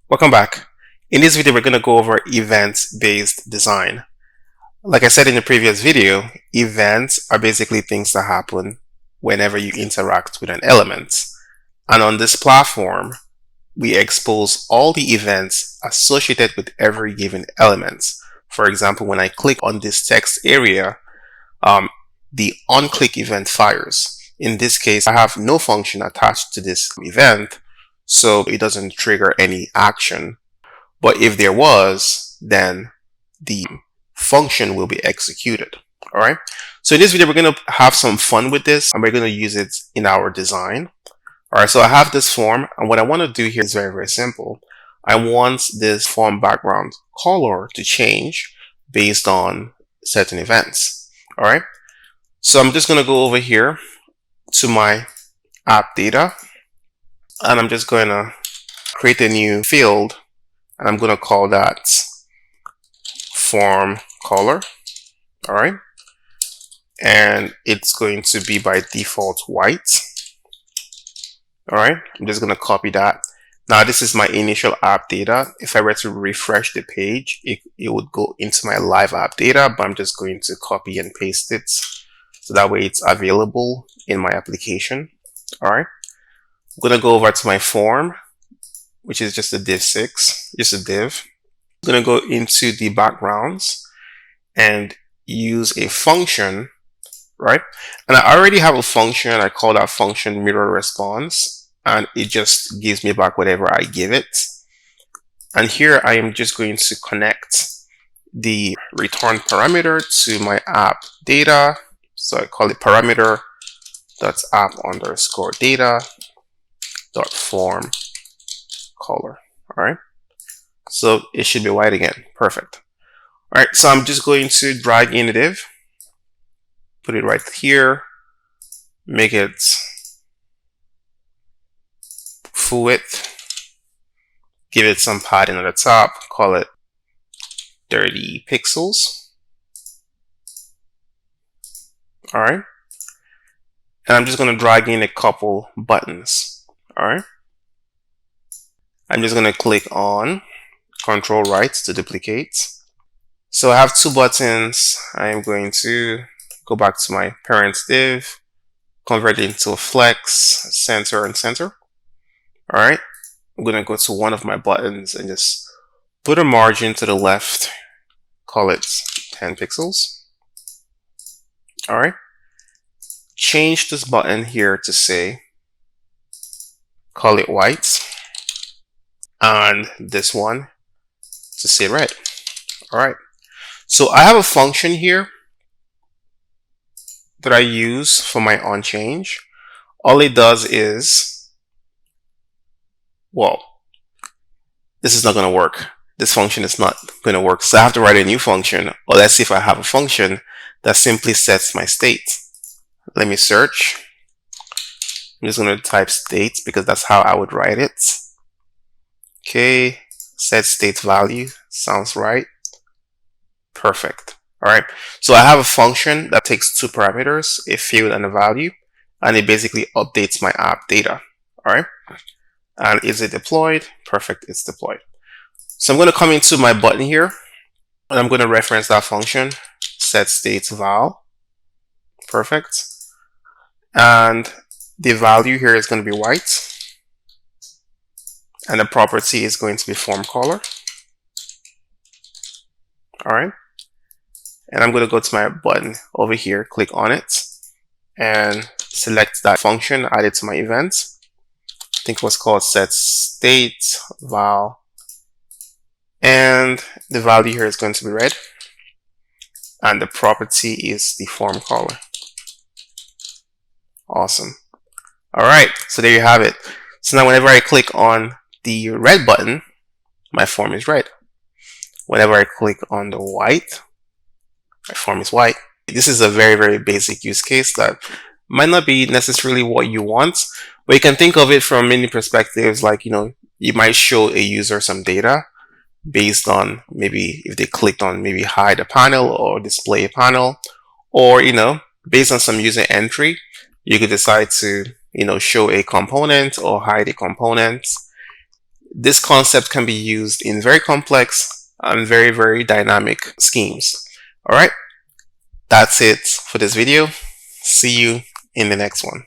Welcome back. In this video, we're going to go over events-based design. Like I said in the previous video, events are basically things that happen whenever you interact with an element. And on this platform, we expose all the events associated with every given element. For example, when I click on this text area, the onClick event fires. In this case, I have no function attached to this event, so it doesn't trigger any action. But if there was, then the function will be executed. All right. So in this video, we're going to have some fun with this, and we're going to use it in our design. All right. So I have this form, and what I want to do here is very, very simple. I want this form background color to change based on certain events. All right. So I'm just going to go over here to my app data, and I'm just going to create a new field, and I'm going to call that form color. All right. And it's going to be by default white. All right. I'm just going to copy that. Now, this is my initial app data. If I were to refresh the page, it would go into my live app data, but I'm just going to copy and paste it so that way it's available in my application. All right. I'm going to go over to my form, which is just a div6, just a div. I'm going to go into the backgrounds and use a function, right? And I already have a function. I call that function mirror response, and it just gives me back whatever I give it. And here I am just going to connect the return parameter to my app data. So I call it parameter.app_data.form color. All right. So it should be white again. Perfect. All right. So I'm just going to drag in a div, put it right here, make it full width, give it some padding at the top, call it 30 pixels. All right. And I'm just going to drag in a couple buttons. All right. I'm just going to click on Control right to duplicate. So I have two buttons. I'm going to go back to my parents div, convert it into a flex, center and center. All right. I'm going to go to one of my buttons and just put a margin to the left, call it 10 pixels. All right. Change this button here to say, call it white, and this one to say red. All right. So I have a function here that I use for my onChange. All it does is, well, this is not going to work. This function is not going to work. So I have to write a new function. Or let's see if I have a function that simply sets my state. Let me search. I'm just going to type state because that's how I would write it. Okay, set state value. Sounds right. Perfect. All right. So I have a function that takes two parameters, a field and a value, and it basically updates my app data. All right. And is it deployed? Perfect. It's deployed. So I'm going to come into my button here, and I'm going to reference that function, set state val. Perfect. And the value here is going to be white. And the property is going to be form color. All right. And I'm going to go to my button over here, click on it, and select that function, add it to my event. I think it was called set state val. And the value here is going to be red. And the property is the form color. Awesome. All right. So there you have it. So now whenever I click on the red button, my form is red. Whenever I click on the white, my form is white. This is a very, very basic use case that might not be necessarily what you want, but you can think of it from many perspectives. Like, you might show a user some data based on maybe if they clicked on maybe hide a panel or display a panel, or, based on some user entry, you could decide to, show a component or hide a component. This concept can be used in very complex and very dynamic schemes. All right, that's it for this video. See you in the next one.